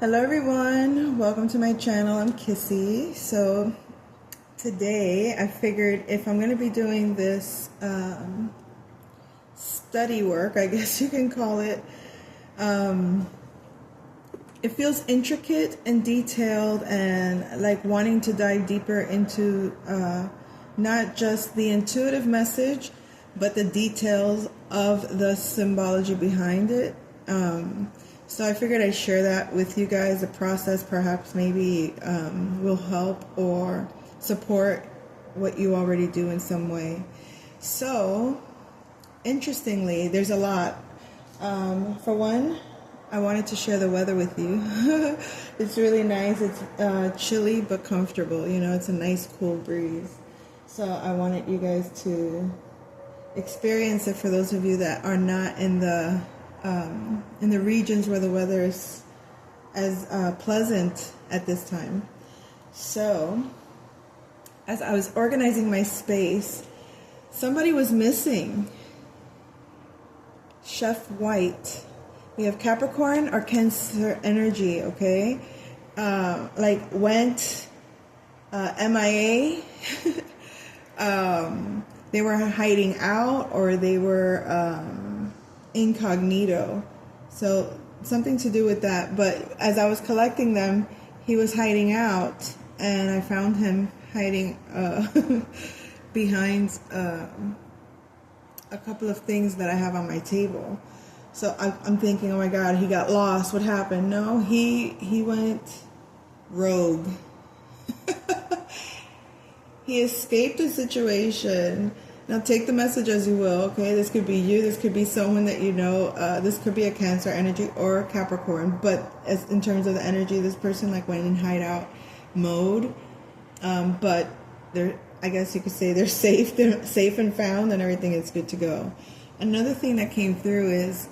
Hello everyone, welcome to my channel. I'm Kissy. So today I figured if I'm going to be doing this study work, I guess you can call it, it feels intricate and detailed and like wanting to dive deeper into not just the intuitive message but the details of the symbology behind it. So I figured I'd share that with you guys. The process perhaps maybe will help or support what you already do in some way. So, interestingly, there's a lot. For one, I wanted to share the weather with you. It's really nice. It's chilly but comfortable. You know, it's a nice cool breeze. So I wanted you guys to experience it for those of you that are not in the regions where the weather is as pleasant at this time. So, as I was organizing my space, somebody was missing. Chef White. We have Capricorn or Cancer energy, okay? Like went MIA. They were hiding out or they were incognito. So something to do with that. But as I was collecting them, he was hiding out and I found him hiding behind a couple of things that I have on my table. So I'm thinking, oh my God, he got lost. What happened? No, he went rogue. He escaped a situation. Now take the message as you will, okay? This could be you, this could be someone that you know, this could be a Cancer energy or a Capricorn, but as in terms of the energy, this person like went in hideout mode, but they're, I guess you could say they're safe and found and everything is good to go. Another thing that came through is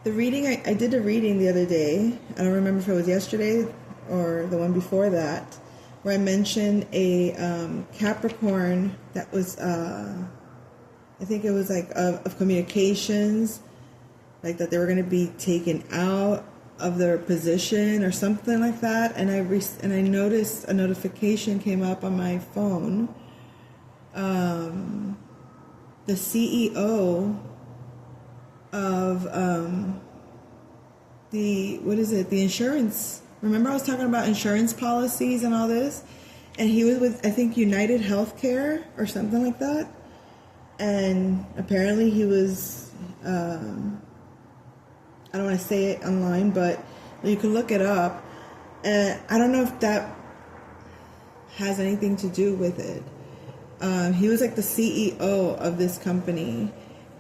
the reading, I did a reading the other day, I don't remember if it was yesterday or the one before that, where I mentioned a Capricorn that was, I think it was like of communications, like that they were going to be taken out of their position or something like that. And I noticed a notification came up on my phone. The CEO of the insurance. Remember I was talking about insurance policies and all this? And he was with, I think, United Healthcare or something like that. And apparently he was, I don't want to say it online, but you can look it up. And I don't know if that has anything to do with it. He was like the CEO of this company.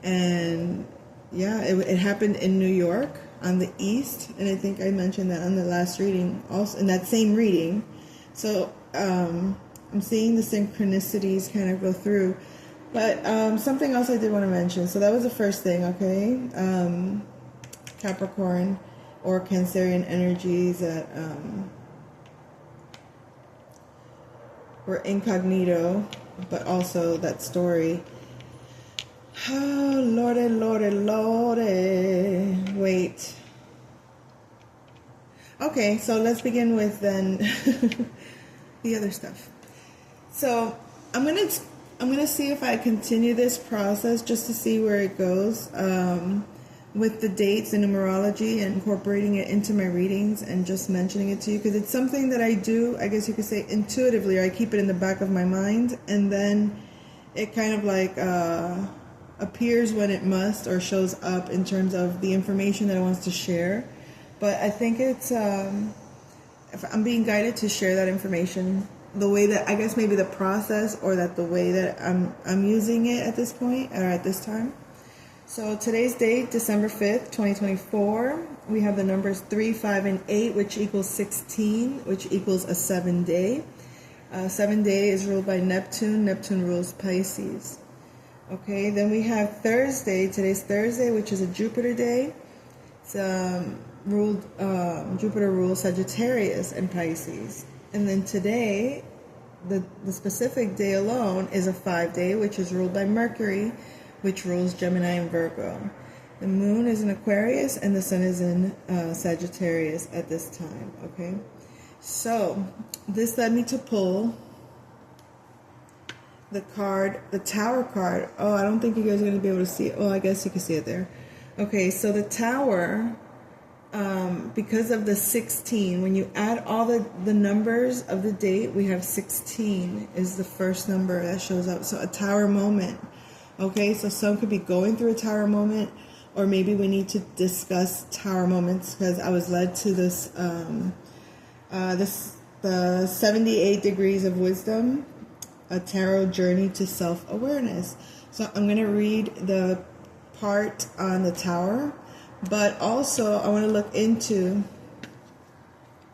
And yeah, it happened in New York on the East, and I think I mentioned that on the last reading, also in that same reading. So I'm seeing the synchronicities kind of go through. But something else I did want to mention. So that was the first thing, okay? Capricorn or Cancerian energies that were incognito, but also that story. Oh, Lordy, Lordy, Lordy. Wait. Okay, so let's begin with then the other stuff. So I'm gonna see if I continue this process just to see where it goes with the dates and numerology and incorporating it into my readings and just mentioning it to you, because it's something that I do, I guess you could say intuitively, or I keep it in the back of my mind, and then it kind of like appears when it must, or shows up in terms of the information that it wants to share. But I think it's if I'm being guided to share that information the way that, I guess maybe the process, or that the way that I'm using it at this point or at this time. So today's date, December 5th, 2024, we have the numbers 3, 5, and 8, which equals 16, which equals a 7-day. 7-day is ruled by Neptune. Neptune rules Pisces. Okay, then we have Thursday. Today's Thursday, which is a Jupiter day. It's Jupiter rules Sagittarius and Pisces. And then today, the specific day alone is a 5-day, which is ruled by Mercury, which rules Gemini and Virgo. The moon is in Aquarius and the sun is in Sagittarius at this time, okay? So this led me to pull the card, the Tower card. Oh, I don't think you guys are going to be able to see it. Oh, I guess you can see it there. Okay, so the Tower, because of the 16, when you add all the numbers of the date, we have 16 is the first number that shows up. So a Tower moment. Okay, so some could be going through a Tower moment, or maybe we need to discuss Tower moments, because I was led to this, the 78 degrees of wisdom, a tarot journey to self-awareness. So I'm going to read the part on the Tower, but also I want to look into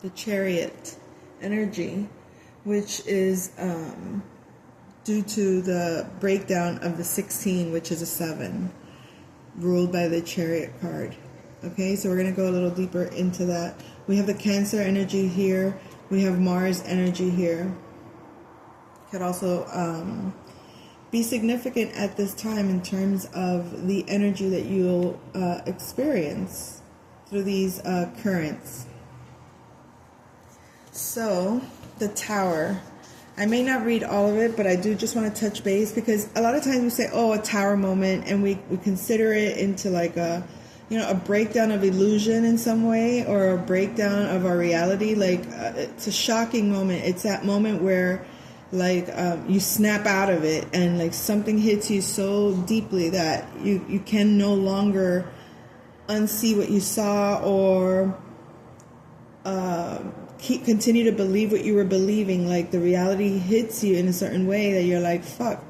the Chariot energy, which is due to the breakdown of the 16, which is a 7, ruled by the Chariot card. Okay, so we're going to go a little deeper into that. We have the Cancer energy here. We have Mars energy here. Could also be significant at this time in terms of the energy that you'll experience through these currents. So, the Tower. I may not read all of it, but I do just want to touch base, because a lot of times we say, oh, a Tower moment, and we consider it into like a breakdown of illusion in some way, or a breakdown of our reality. Like, it's a shocking moment. It's that moment where, like, you snap out of it, and like something hits you so deeply that you can no longer unsee what you saw, or continue to believe what you were believing. Like, the reality hits you in a certain way that you're like, fuck,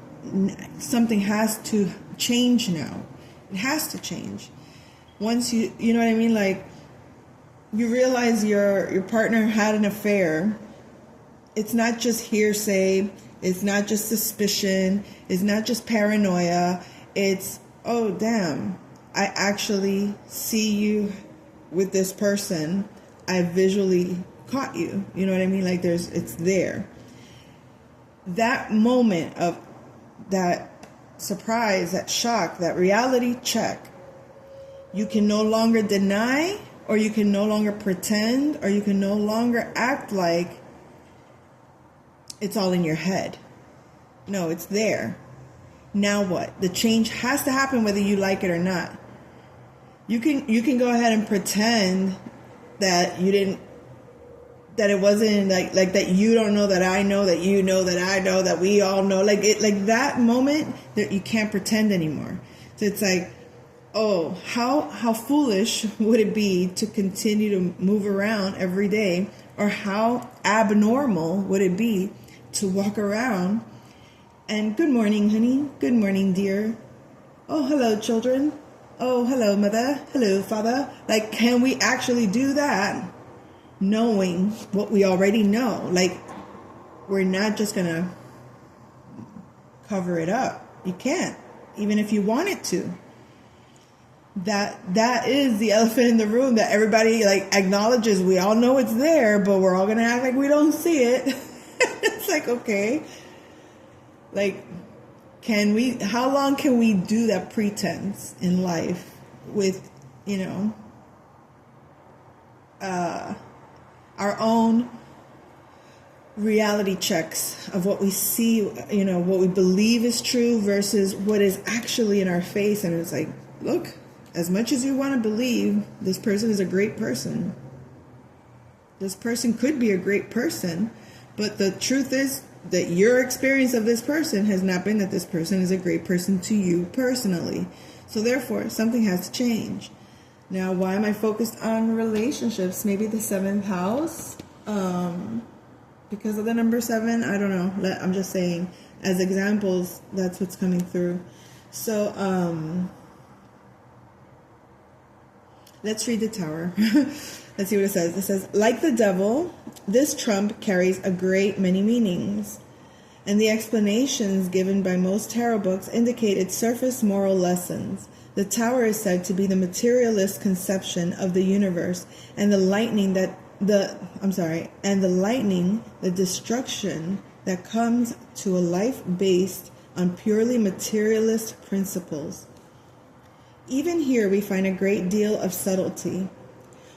something has to change now. It has to change. Once you know what I mean? Like, you realize your partner had an affair. It's not just hearsay. It's not just suspicion. It's not just paranoia. It's, oh, damn, I actually see you with this person. I visually caught you. You know what I mean? Like, it's there. That moment of that surprise, that shock, that reality check, you can no longer deny, or you can no longer pretend, or you can no longer act like it's all in your head. No, it's there. Now what? The change has to happen whether you like it or not. You can go ahead and pretend that you didn't, that it wasn't like that. You don't know that I know that you know that I know that we all know. Like that moment that you can't pretend anymore. So it's like, oh, how foolish would it be to continue to move around every day, or how abnormal would it be to walk around and, good morning, honey. Good morning, dear. Oh, hello, children. Oh, hello, mother. Hello, father. Like, can we actually do that knowing what we already know? Like, we're not just going to cover it up. You can't, even if you wanted to. That is the elephant in the room that everybody like acknowledges. We all know it's there, but we're all going to act like we don't see it. It's like, okay, like, how long can we do that pretense in life with, our own reality checks of what we see, what we believe is true versus what is actually in our face. And it's like, look, as much as you want to believe this person is a great person, this person could be a great person, but the truth is that your experience of this person has not been that this person is a great person to you personally. So therefore, something has to change. Now, why am I focused on relationships? Maybe the 7th house, because of the number 7. I don't know. I'm just saying, as examples, that's what's coming through. So, let's read the Tower. Let's see what it says. It says, like the devil, this trump carries a great many meanings, and the explanations given by most tarot books indicate its surface moral lessons. The Tower is said to be the materialist conception of the universe, and the lightning, the destruction that comes to a life based on purely materialist principles. Even here we find a great deal of subtlety.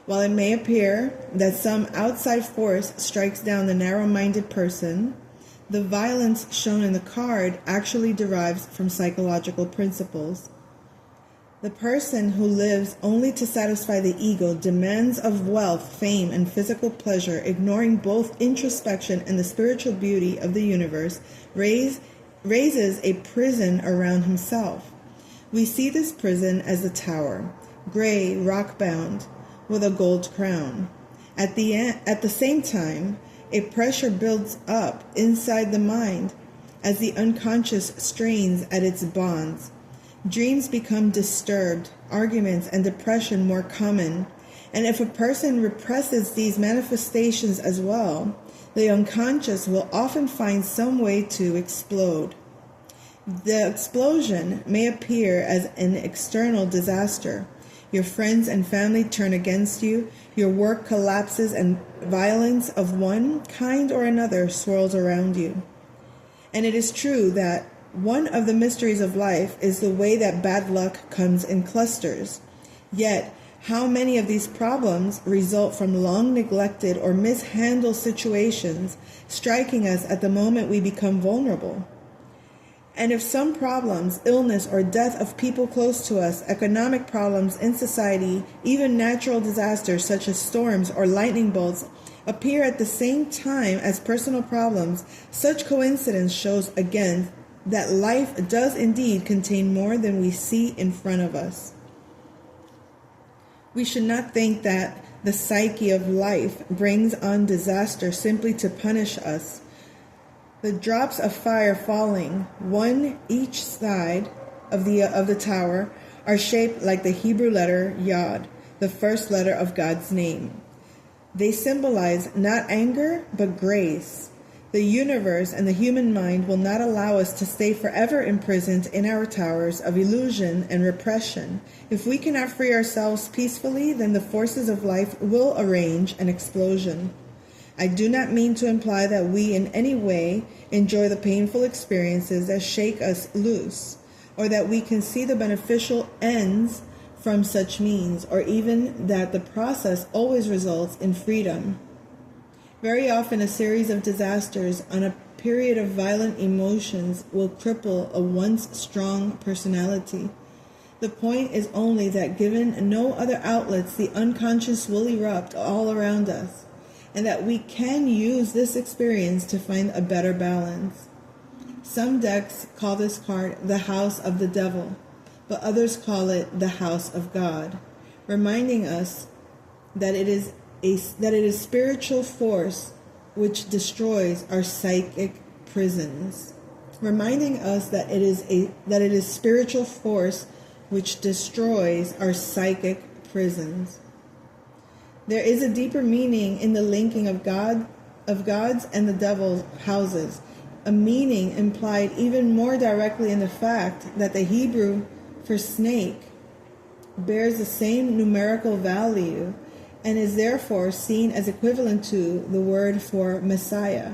While it may appear that some outside force strikes down the narrow-minded person, the violence shown in the card actually derives from psychological principles. The person who lives only to satisfy the ego demands of wealth, fame, and physical pleasure, ignoring both introspection and the spiritual beauty of the universe, raises a prison around himself. We see this prison as the tower, gray, rock-bound, with a gold crown. At the same time, a pressure builds up inside the mind as the unconscious strains at its bonds. Dreams become disturbed, arguments and depression more common, and if a person represses these manifestations as well, the unconscious will often find some way to explode. The explosion may appear as an external disaster. Your friends and family turn against you, your work collapses, and violence of one kind or another swirls around you. And it is true that one of the mysteries of life is the way that bad luck comes in clusters. Yet, how many of these problems result from long neglected or mishandled situations striking us at the moment we become vulnerable? And if some problems, illness or death of people close to us, economic problems in society, even natural disasters such as storms or lightning bolts, appear at the same time as personal problems, such coincidence shows again that life does indeed contain more than we see in front of us. We should not think that the psyche of life brings on disaster simply to punish us. The drops of fire falling, one each side of the tower, are shaped like the Hebrew letter Yod, the first letter of God's name. They symbolize not anger, but grace. The universe and the human mind will not allow us to stay forever imprisoned in our towers of illusion and repression. If we cannot free ourselves peacefully, then the forces of life will arrange an explosion. I do not mean to imply that we in any way enjoy the painful experiences that shake us loose, or that we can see the beneficial ends from such means, or even that the process always results in freedom. Very often a series of disasters on a period of violent emotions will cripple a once strong personality. The point is only that given no other outlets, the unconscious will erupt all around us, and that we can use this experience to find a better balance. Some decks call this card the House of the Devil, but others call it the House of God, reminding us that it is spiritual force which destroys our psychic prisons. Reminding us that it is spiritual force which destroys our psychic prisons. There is a deeper meaning in the linking of God's and the devil's houses, a meaning implied even more directly in the fact that the Hebrew for snake bears the same numerical value and is therefore seen as equivalent to the word for Messiah.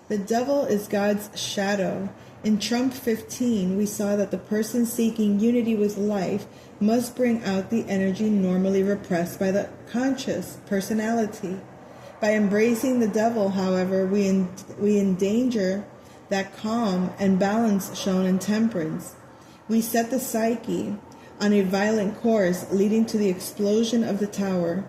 The devil is God's shadow. In Trump 15, we saw that the person seeking unity with life must bring out the energy normally repressed by the conscious personality. By embracing the devil, however, we endanger that calm and balance shown in temperance. We set the psyche on a violent course leading to the explosion of the tower.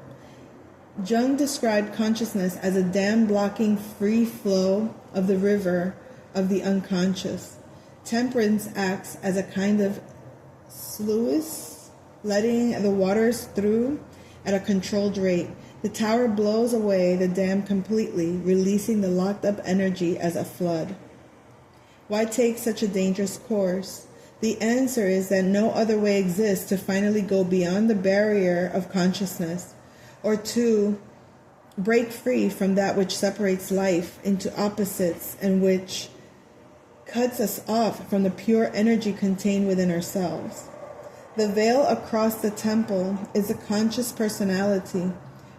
Jung described consciousness as a dam blocking free flow of the river of the unconscious. Temperance acts as a kind of sluice, letting the waters through at a controlled rate. The tower blows away the dam completely, releasing the locked up energy as a flood. Why take such a dangerous course? The answer is that no other way exists to finally go beyond the barrier of consciousness, or to break free from that which separates life into opposites and which cuts us off from the pure energy contained within ourselves. The veil across the temple is the conscious personality,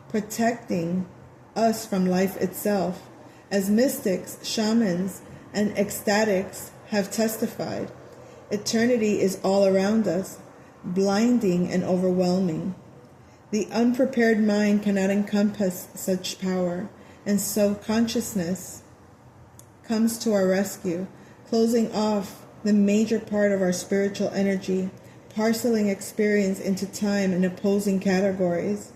protecting us from life itself. As mystics, shamans, and ecstatics have testified, eternity is all around us. blinding and overwhelming. The unprepared mind cannot encompass such power, and so consciousness comes to our rescue, closing off the major part of our spiritual energy, parceling experience into time in opposing categories.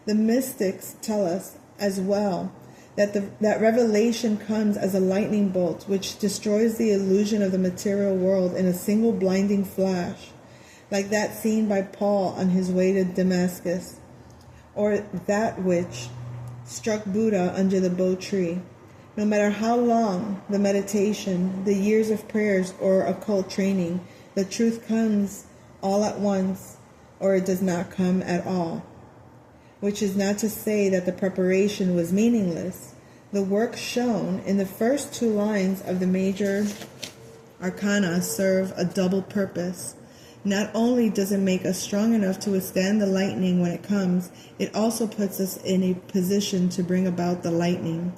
The mystics tell us as well that revelation comes as a lightning bolt which destroys the illusion of the material world in a single blinding flash, like that seen by Paul on his way to Damascus, or that which struck Buddha under the Bo tree. No matter how long the meditation, the years of prayers or occult training, the truth comes all at once, or it does not come at all. Which is not to say that the preparation was meaningless. The work shown in the first 2 lines of the major arcana serve a double purpose. Not only does it make us strong enough to withstand the lightning when it comes, it also puts us in a position to bring about the lightning.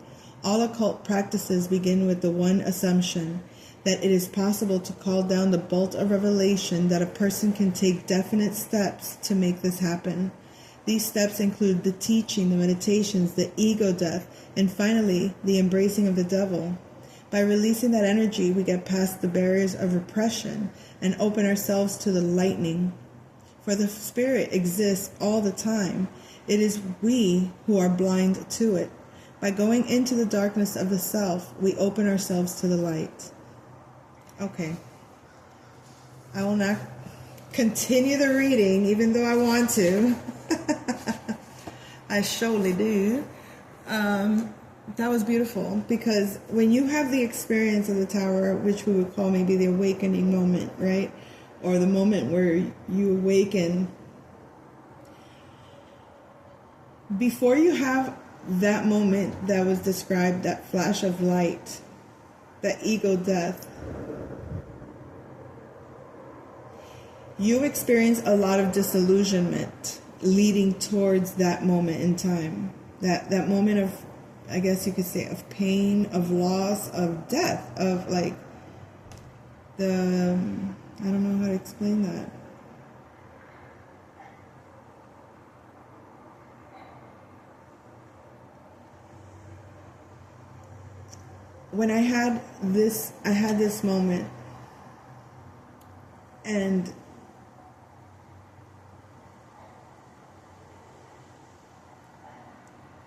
All occult practices begin with the one assumption, that it is possible to call down the bolt of revelation, that a person can take definite steps to make this happen. These steps include the teaching, the meditations, the ego death, and finally, the embracing of the devil. By releasing that energy, we get past the barriers of repression and open ourselves to the lightning. For the spirit exists all the time. It is we who are blind to it. By going into the darkness of the self, we open ourselves to the light. Okay. I will not continue the reading, even though I want to. I surely do. That was beautiful, because when you have the experience of the tower, which we would call maybe the awakening moment, right? Or the moment where you awaken, before you have that moment that was described, that flash of light, that ego death, you experience a lot of disillusionment leading towards that moment in time. That moment of, I guess you could say, of pain, of loss, of death, of like I don't know how to explain that. When I had this moment, and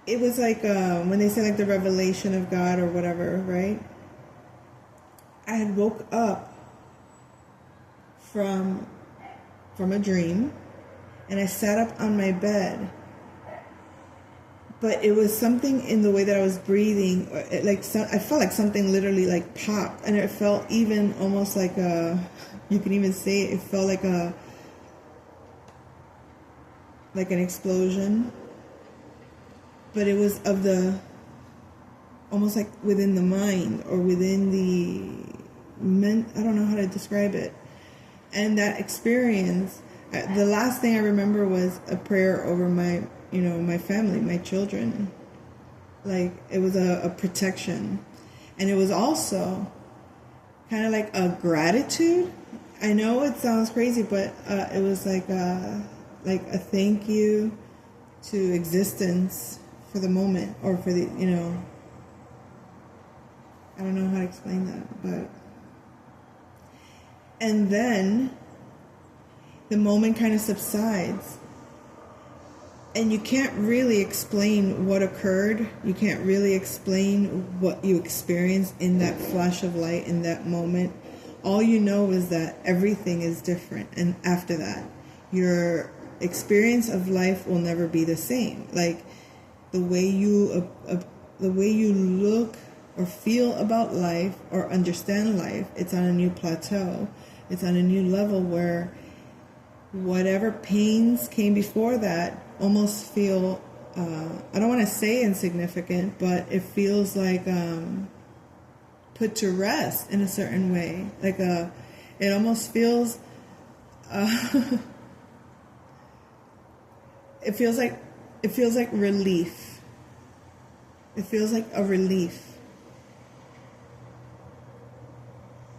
it was like when they say like the revelation of God or whatever, right? I had woke up from a dream, and I sat up on my bed. But it was something in the way that I was breathing, I felt like something literally like popped, and it felt even almost like you can even say it felt like an explosion. But it was of almost like within the mind, or within I don't know how to describe it. And that experience, the last thing I remember was a prayer over my family, my children. Like, it was a protection. And it was also kind of like a gratitude. I know it sounds crazy, but it was like a thank you to existence for the moment, or for the, I don't know how to explain that, but, and then the moment kind of subsides, and you can't really explain what occurred. You can't really explain what you experienced in that flash of light, in that moment. All you know is that everything is different, and after that, your experience of life will never be the same. Like, the way you look or feel about life or understand life, it's on a new plateau. It's on a new level where whatever pains came before that almost feel, I don't want to say insignificant, but it feels like put to rest in a certain way. Like it almost feels, it feels like relief. It feels like a relief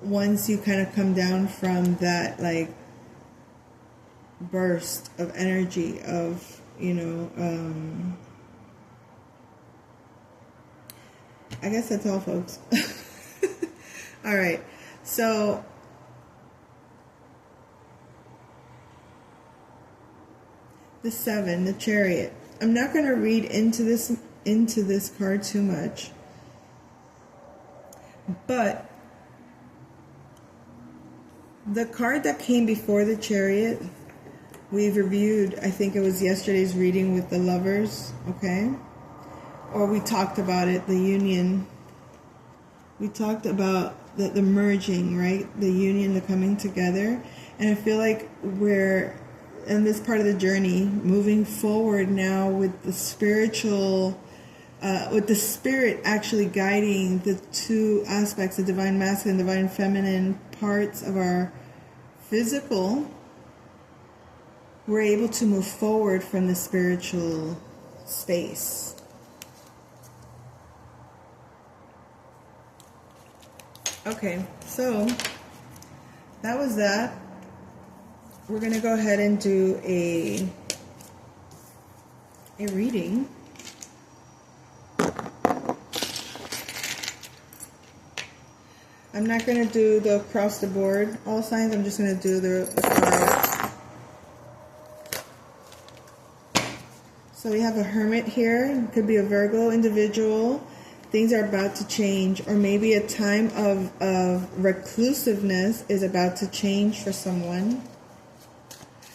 once you kind of come down from that, like, burst of energy of, I guess that's all, folks. All right. So the 7, the Chariot. I'm not going to read into this card too much. But the card that came before the Chariot, we've reviewed, I think it was yesterday's reading with the Lovers, okay? Or we talked about it, the union. We talked about the merging, right? The union, the coming together. And I feel like we're in this part of the journey, moving forward now with the spiritual, with the spirit actually guiding the two aspects, the divine masculine, divine feminine parts of our physical. We're able to move forward from the spiritual space. Okay, so that was that. We're going to go ahead and do a reading. I'm not going to do the across the board all signs. I'm just going to do the cards. So we have a Hermit here. It could be a Virgo individual. Things are about to change, or maybe a time of reclusiveness is about to change for someone.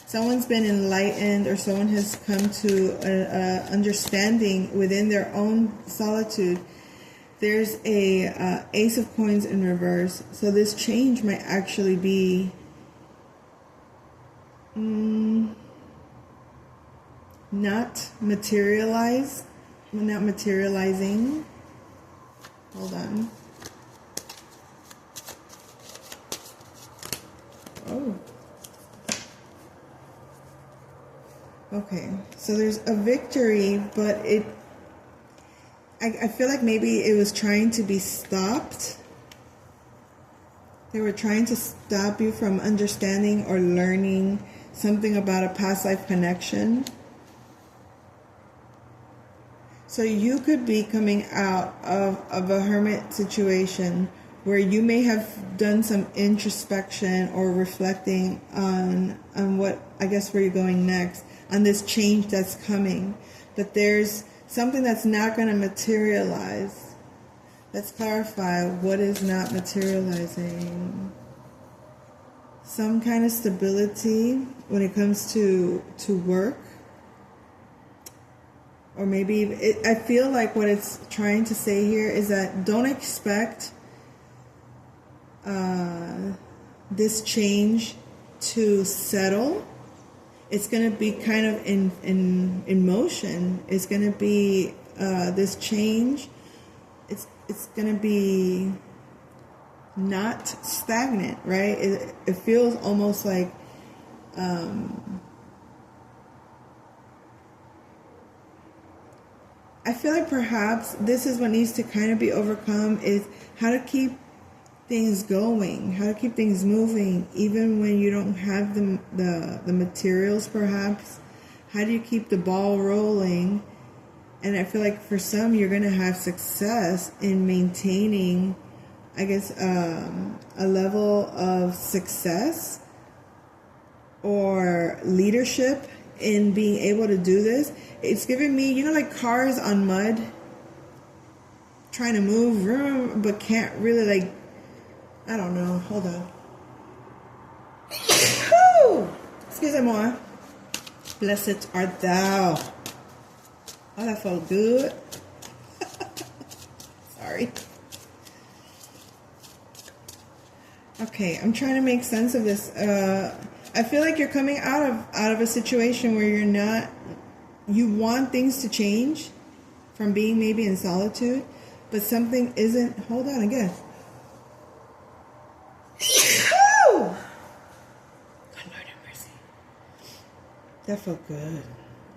Someone's been enlightened, or someone has come to an understanding within their own solitude. There's a Ace of Coins in reverse. So this change might actually be not materializing. Hold on. Oh. Okay, so there's a victory, but I feel like maybe it was trying to be stopped. They were trying to stop you from understanding or learning something about a past life connection. So you could be coming out of a hermit situation where you may have done some introspection or reflecting on what, I guess, where you're going next, on this change that's coming. But there's something that's not going to materialize. Let's clarify what is not materializing. Some kind of stability when it comes to work. Or maybe, I feel like what it's trying to say here is that don't expect this change to settle. It's going to be kind of in motion. It's going to be this change. It's going to be not stagnant, right? It feels almost like I feel like perhaps this is what needs to kind of be overcome, is how to keep things going, how to keep things moving, even when you don't have the materials, perhaps. How do you keep the ball rolling? And I feel like for some, you're going to have success in maintaining, I guess, a level of success or leadership in being able to do this. It's giving me, like cars on mud, trying to move, but can't really, I don't know. Hold on. Excuse-moi. Blessed art thou. Oh, that felt good. Sorry. Okay, I'm trying to make sense of this. I feel like you're coming out of a situation where you want things to change from being maybe in solitude, but something isn't. Hold on again. Good Lord have mercy. That felt good.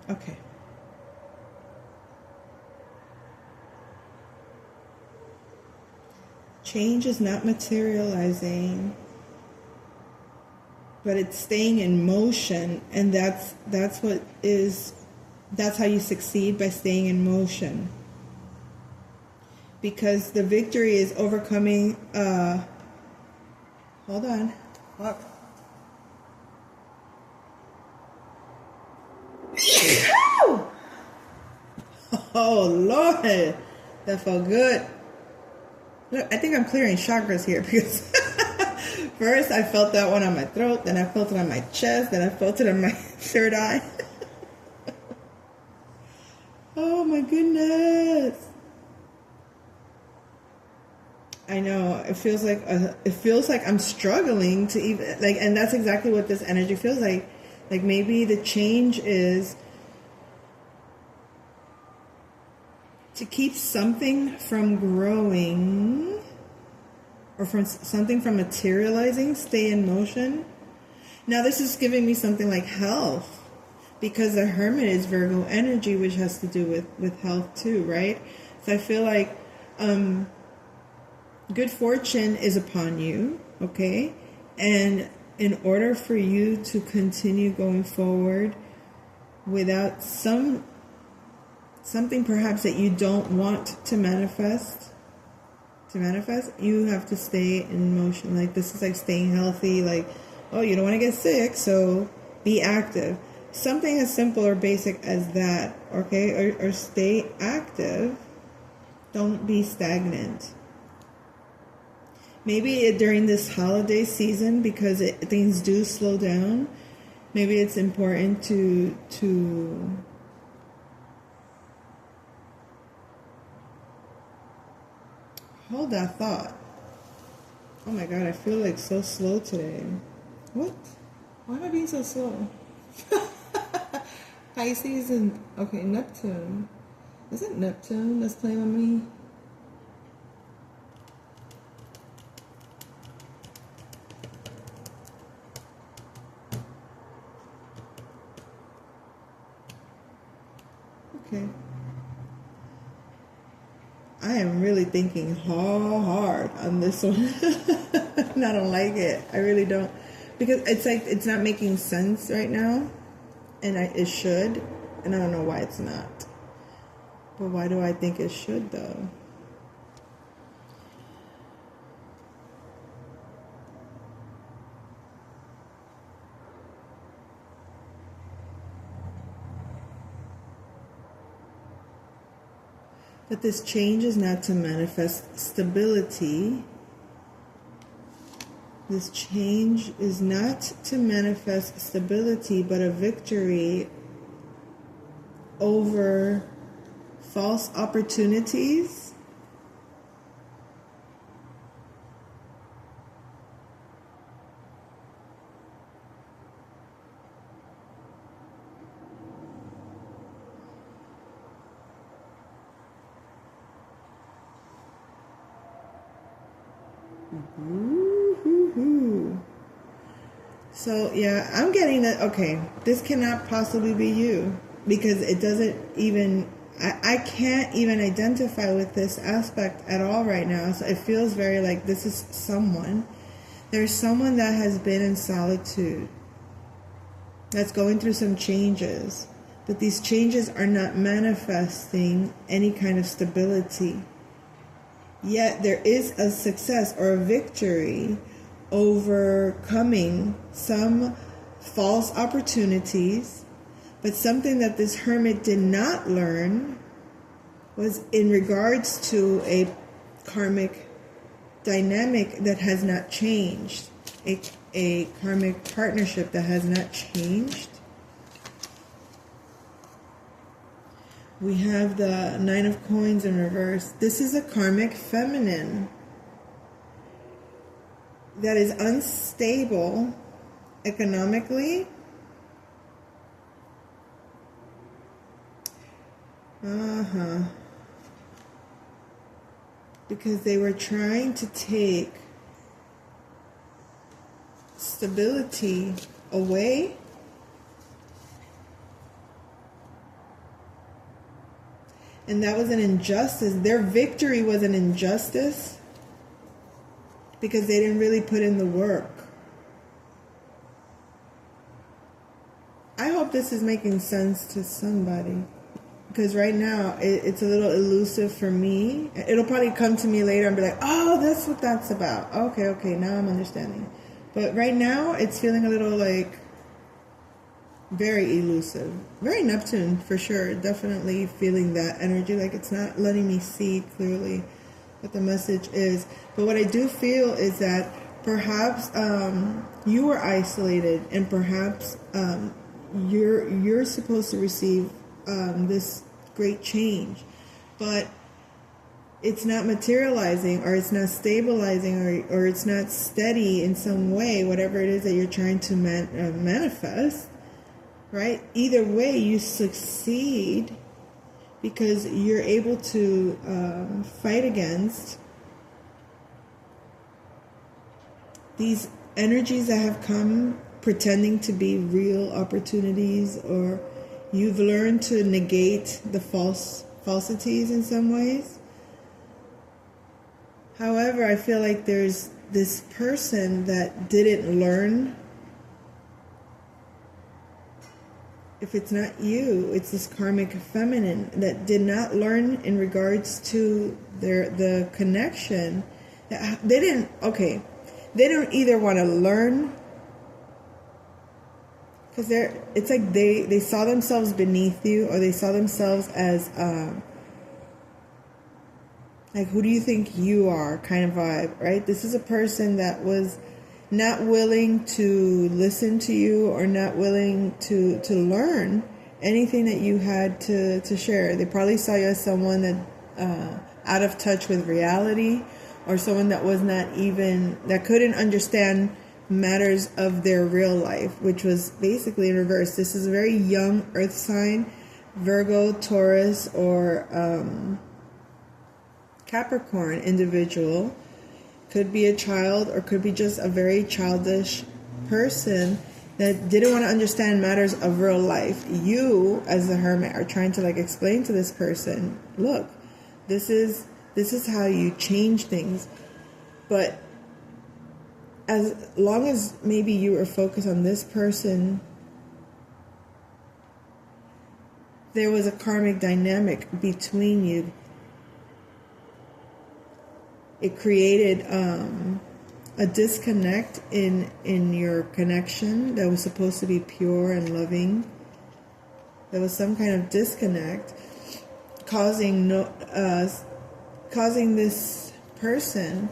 Okay. Change is not materializing but it's staying in motion, and that's how you succeed, by staying in motion. Because the victory is overcoming hold on. Fuck. Oh Lord, that felt good. Look, I think I'm clearing chakras here, because first I felt that one on my throat, then I felt it on my chest, then I felt it on my third eye. Oh my goodness. I know, it feels like I'm struggling to even, like, and that's exactly what this energy feels like. Like, maybe the change is to keep something from growing, or from something from materializing, stay in motion. Now this is giving me something like health, because the Hermit is Virgo energy, which has to do with health too, right? So I feel like good fortune is upon you, okay? And in order for you to continue going forward without something perhaps that you don't want to manifest, you have to stay in motion. Like, this is like staying healthy. Like, oh, you don't want to get sick, so be active. Something as simple or basic as that, okay? Or stay active. Don't be stagnant. Maybe during this holiday season, because things do slow down, maybe it's important to hold that thought. Oh my God, I feel like so slow today. What? Why am I being so slow? Pisces and, okay, Neptune. Is it Neptune that's playing on me? Okay. I am really thinking hard on this one. And I don't like it. I really don't. Because it's like, it's not making sense right now. And it should. And I don't know why it's not. But why do I think it should, though? But this change is not to manifest stability. This change is not to manifest stability, but a victory over false opportunities. So yeah, I'm getting that. Okay, this cannot possibly be you, because it doesn't even, I can't even identify with this aspect at all right now. So it feels very like this is someone. There's someone that has been in solitude, that's going through some changes, but these changes are not manifesting any kind of stability. Yet there is a success or a victory overcoming some false opportunities. But something that this Hermit did not learn was in regards to a karmic dynamic that has not changed, a karmic partnership that has not changed. We have the Nine of Coins in reverse. This is a karmic feminine that is unstable economically. Because they were trying to take stability away. And that was an injustice. Their victory was an injustice because they didn't really put in the work. this is making sense to somebody. Because right now, it's a little elusive for me. It'll probably come to me later and be like, oh, that's what that's about. Okay, now I'm understanding. But right now, it's feeling a little like very elusive. Very Neptune, for sure. Definitely feeling that energy. Like it's not letting me see clearly what the message is. But what I do feel is that perhaps you were isolated, and perhaps you're supposed to receive this great change, but it's not materializing, or it's not stabilizing, or it's not steady in some way, whatever it is that you're trying to manifest, right? Either way, you succeed because you're able to fight against these energies that have come pretending to be real opportunities, or you've learned to negate the falsities in some ways. However, I feel like there's this person that didn't learn. If it's not you, it's this karmic feminine that did not learn in regards to the connection. They don't either want to learn, because it's like they saw themselves beneath you, or they saw themselves as like, who do you think you are kind of vibe, right? This is a person that was not willing to listen to you, or not willing to learn anything that you had to share. They probably saw you as someone that out of touch with reality, or someone that was not even, that couldn't understand matters of their real life, which was basically in reverse. This is a very young earth sign, Virgo, Taurus, or Capricorn individual. Could be a child, or could be just a very childish person that didn't want to understand matters of real life. You, as the Hermit, are trying to like explain to this person, look, this is how you change things. But as long as maybe you are focused on this person, there was a karmic dynamic between you. It created a disconnect in your connection that was supposed to be pure and loving. There was some kind of disconnect, causing this person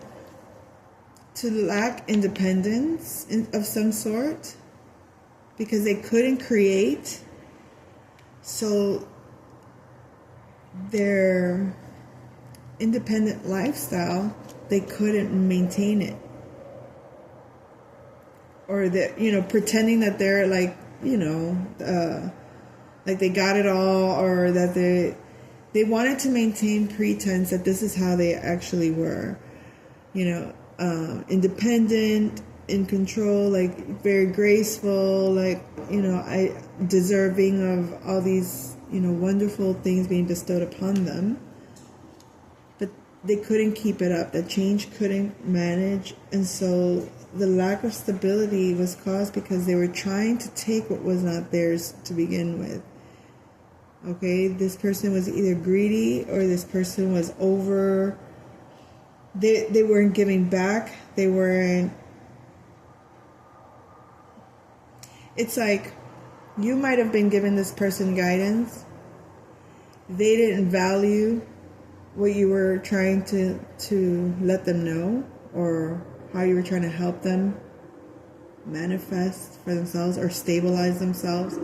to lack independence of some sort, because they couldn't create, so their independent lifestyle, they couldn't maintain it, or that, pretending that they're like, like they got it all, or that they wanted to maintain pretense that this is how they actually were, independent, in control, like very graceful, like, I deserving of all these, wonderful things being bestowed upon them. But they couldn't keep it up. The change couldn't manage. And so the lack of stability was caused because they were trying to take what was not theirs to begin with. Okay, this person was either greedy, or this person was over. They weren't giving back. They weren't. It's like you might have been giving this person guidance. They didn't value what you were trying to let them know, or how you were trying to help them manifest for themselves or stabilize themselves.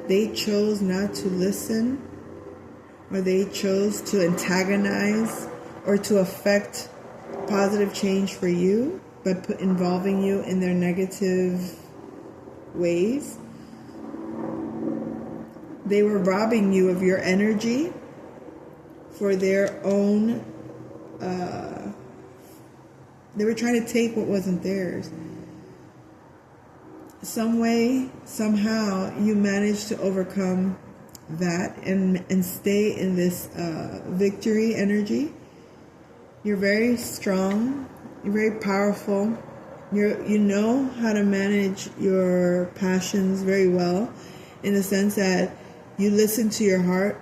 They chose not to listen, or they chose to antagonize or to affect positive change for you by involving you in their negative ways. They were robbing you of your energy for their own, they were trying to take what wasn't theirs. Some way, somehow, you managed to overcome that and stay in this victory energy. You're very strong. You're very powerful. You know how to manage your passions very well. in the sense that you listen to your heart.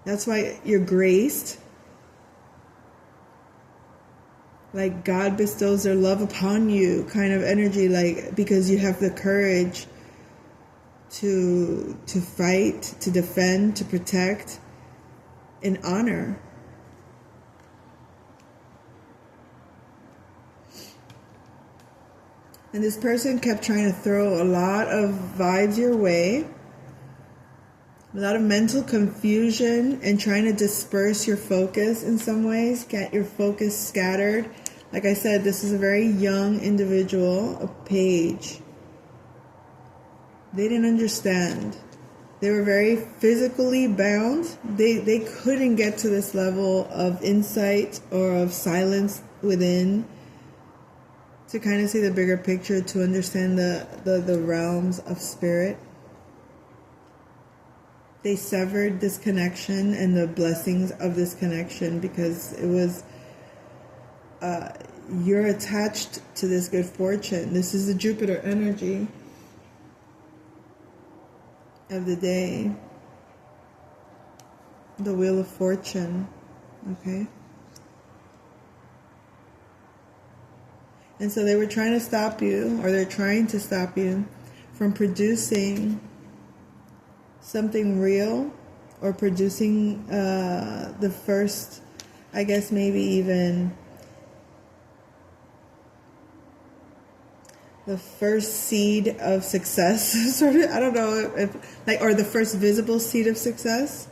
That's why you're graced. Like God bestows their love upon you kind of energy, like because you have the courage to fight, to defend, to protect, and honor. And this person kept trying to throw a lot of vibes your way, a lot of mental confusion, and trying to disperse your focus in some ways, get your focus scattered. Like I said, this is a very young individual, a page. They didn't understand. They were very physically bound. They couldn't get to this level of insight or of silence within to kind of see the bigger picture, to understand the realms of spirit. They severed this connection and the blessings of this connection because it was, you're attached to this good fortune. This is the Jupiter energy of the day. The Wheel of Fortune. Okay? And so they were trying to stop you, or they're trying to stop you from producing something real, or producing the first, I guess maybe even the first seed of success, sort of. I don't know if like, or the first visible seed of success,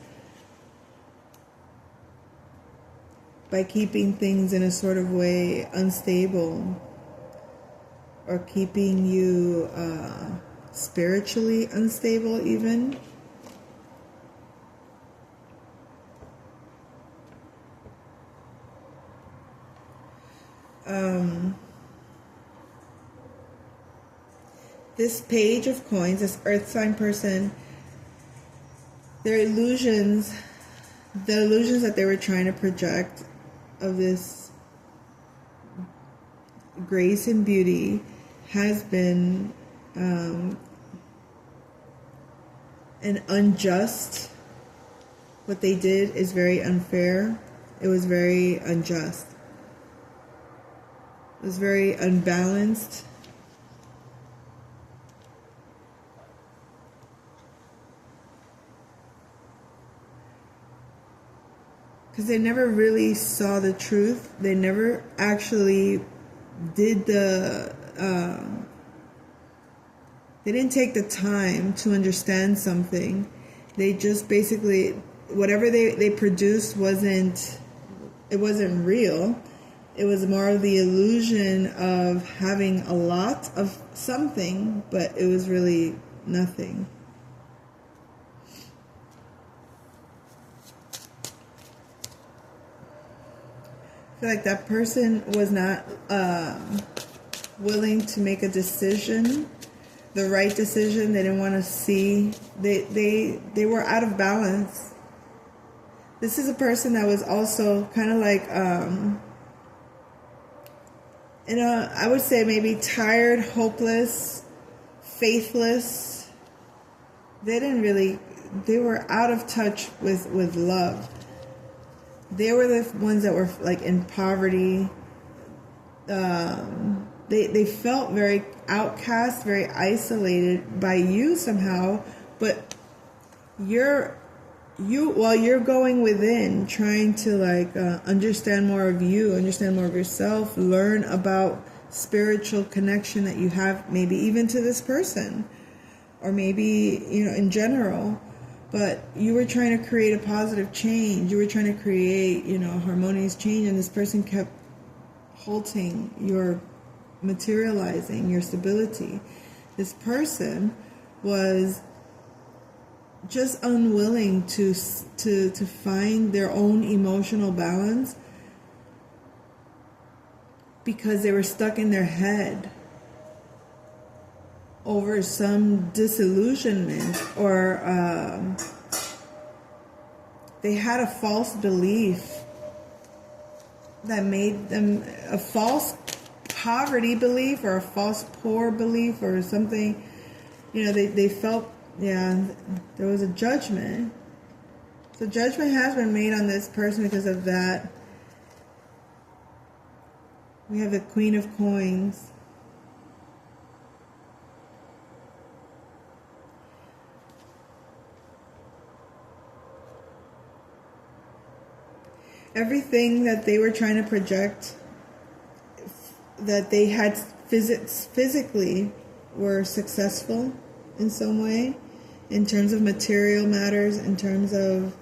by keeping things in a sort of way unstable, or keeping you spiritually unstable even. This page of coins, this earth sign person, their illusions, the illusions that they were trying to project of this grace and beauty has been an unjust. What they did is very unfair. It was very unjust. It was very unbalanced. Because they never really saw the truth. They never actually did they didn't take the time to understand something. They just basically, whatever they produced wasn't real. It was more of the illusion of having a lot of something, but it was really nothing. I feel like that person was not willing to make a decision, the right decision. They didn't want to see. They were out of balance. This is a person that was also kind of like, I would say maybe tired, hopeless, faithless. They were out of touch with love. They were the ones that were like in poverty. They felt very outcast, very isolated by you somehow. But while you're going within, trying to like understand more of you, understand more of yourself, learn about spiritual connection that you have, maybe even to this person, or maybe in general. But you were trying to create a positive change. You were trying to create, harmonious change. And this person kept halting your materializing, your stability. This person was just unwilling to find their own emotional balance because they were stuck in their head over some disillusionment, or they had a false belief that made them a false poverty belief, or a false poor belief, or something they felt, yeah, there was a judgment. So judgment has been made on this person because of that. We have the Queen of Coins. Everything that they were trying to project, that they had physically, were successful in some way, in terms of material matters, in terms of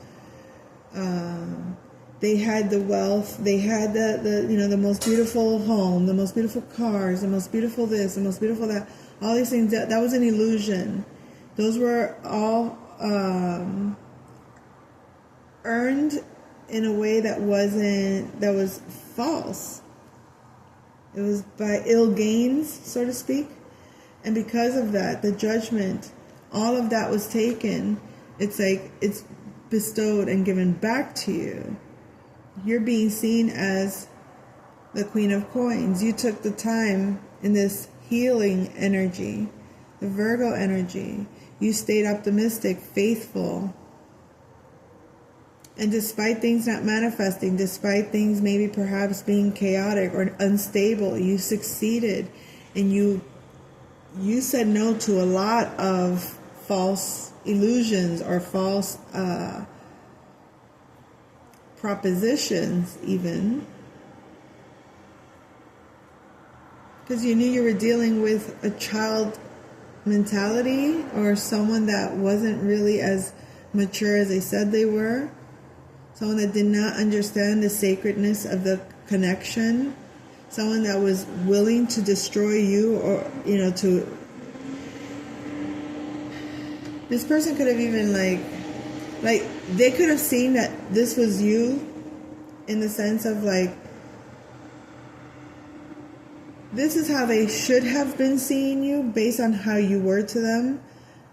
they had the wealth, they had the most beautiful home, the most beautiful cars, the most beautiful this, the most beautiful that, all these things. That was an illusion. Those were all earned in a way that was false. It was by ill gains, so to speak. And because of that, the judgment, all of that was taken. It's like it's bestowed and given back to you. You're being seen as the Queen of Coins. You took the time in this healing energy, the Virgo energy. You stayed optimistic, faithful. And despite things not manifesting, despite things maybe perhaps being chaotic or unstable, you succeeded, and you said no to a lot of false illusions or false propositions even. Because you knew you were dealing with a child mentality, or someone that wasn't really as mature as they said they were. Someone that did not understand the sacredness of the connection. Someone that was willing to destroy you, or, to... This person could have even, like, they could have seen that this was you, in the sense of, like, this is how they should have been seeing you, based on how you were to them,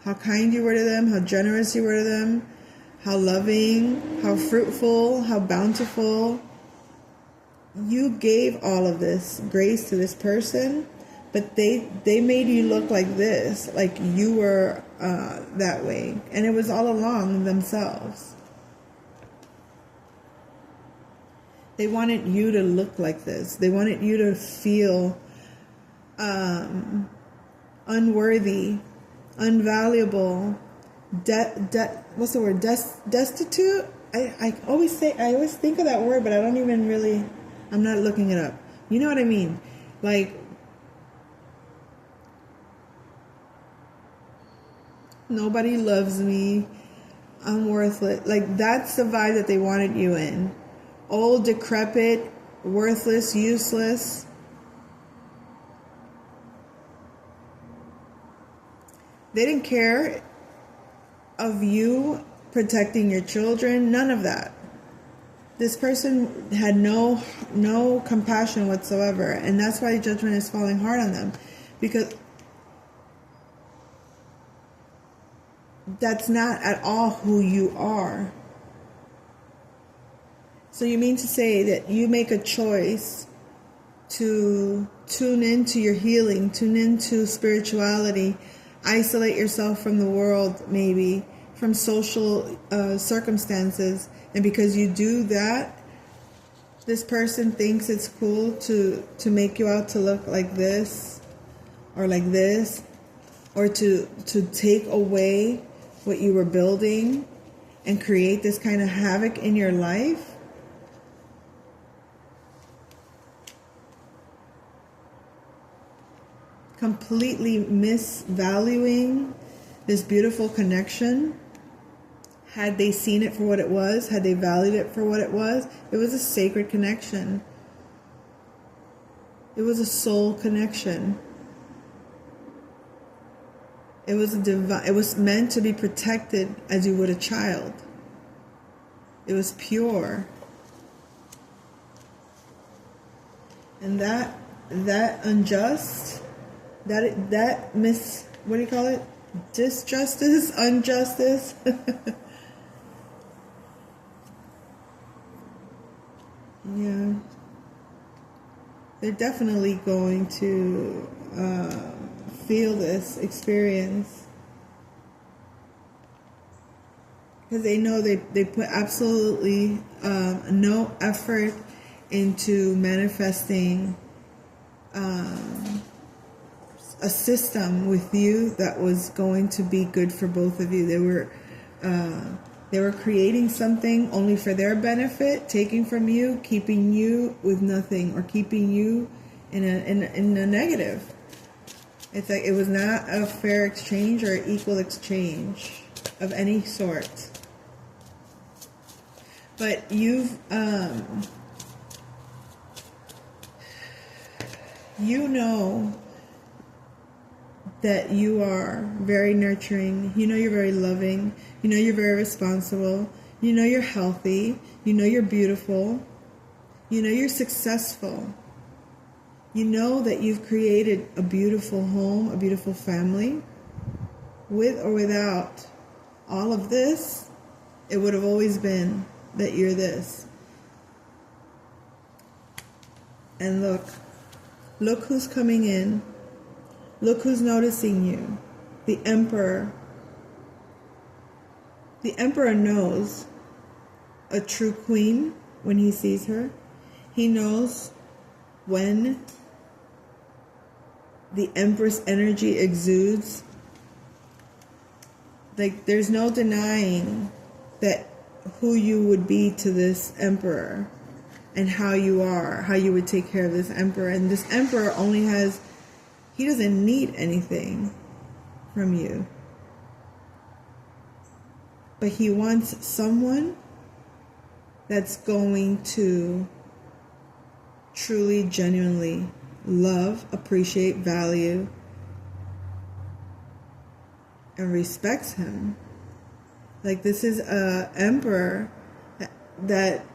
how kind you were to them, how generous you were to them, how loving, how fruitful, how bountiful. You gave all of this grace to this person, but they made you look like this, like you were that way. And it was all along themselves. They wanted you to look like this. They wanted you to feel unworthy, unvaluable, what's the word? Destitute? I always think of that word, but I don't even really, I'm not looking it up. You know what I mean? Like, nobody loves me, I'm worthless. Like, that's the vibe that they wanted you in. Old, decrepit, worthless, useless. They didn't care of you protecting your children, none of that. This person had no compassion whatsoever, and that's why judgment is falling hard on them, because that's not at all who you are. So you mean to say that you make a choice to tune into your healing, tune into spirituality, isolate yourself from the world, maybe from social circumstances, and because you do that, this person thinks it's cool to make you out to look like this or like this, or to take away what you were building and create this kind of havoc in your life. Completely misvaluing this beautiful connection. Had they seen it for what it was, had they valued it for what it was a sacred connection. It was a soul connection. It was it was meant to be protected as you would a child. It was pure. And that unjust, that what do you call it? Disjustice, injustice. Yeah. They're definitely going to feel this experience. because they know they put absolutely no effort into manifesting a system with you that was going to be good for both of you. They were creating something only for their benefit, taking from you, keeping you with nothing, or keeping you in a negative. It's like it was not a fair exchange or equal exchange of any sort. But you've you know that you are very nurturing, you know you're very loving, you know you're very responsible, you know you're healthy, you know you're beautiful, you know you're successful, you know that you've created a beautiful home, a beautiful family. With or without all of this, it would have always been that you're this. And look who's coming in. Look who's noticing you. The Emperor. The Emperor knows a true queen when he sees her. He knows when the Empress energy exudes. Like, there's no denying that who you would be to this Emperor and how you are, how you would take care of this Emperor. And this Emperor only has, he doesn't need anything from you. But he wants someone that's going to truly, genuinely love, appreciate, value, and respects him. Like, this is a emperor that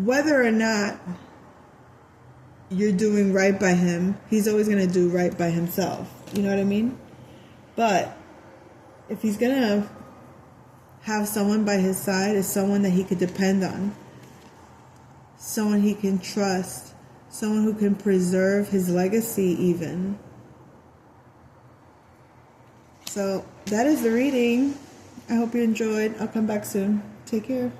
whether or not you're doing right by him, he's always going to do right by himself. You know what I mean? But if he's going to have someone by his side, it's someone that he could depend on, someone he can trust, someone who can preserve his legacy even. So that is the reading. I hope you enjoyed. I'll come back soon. Take care.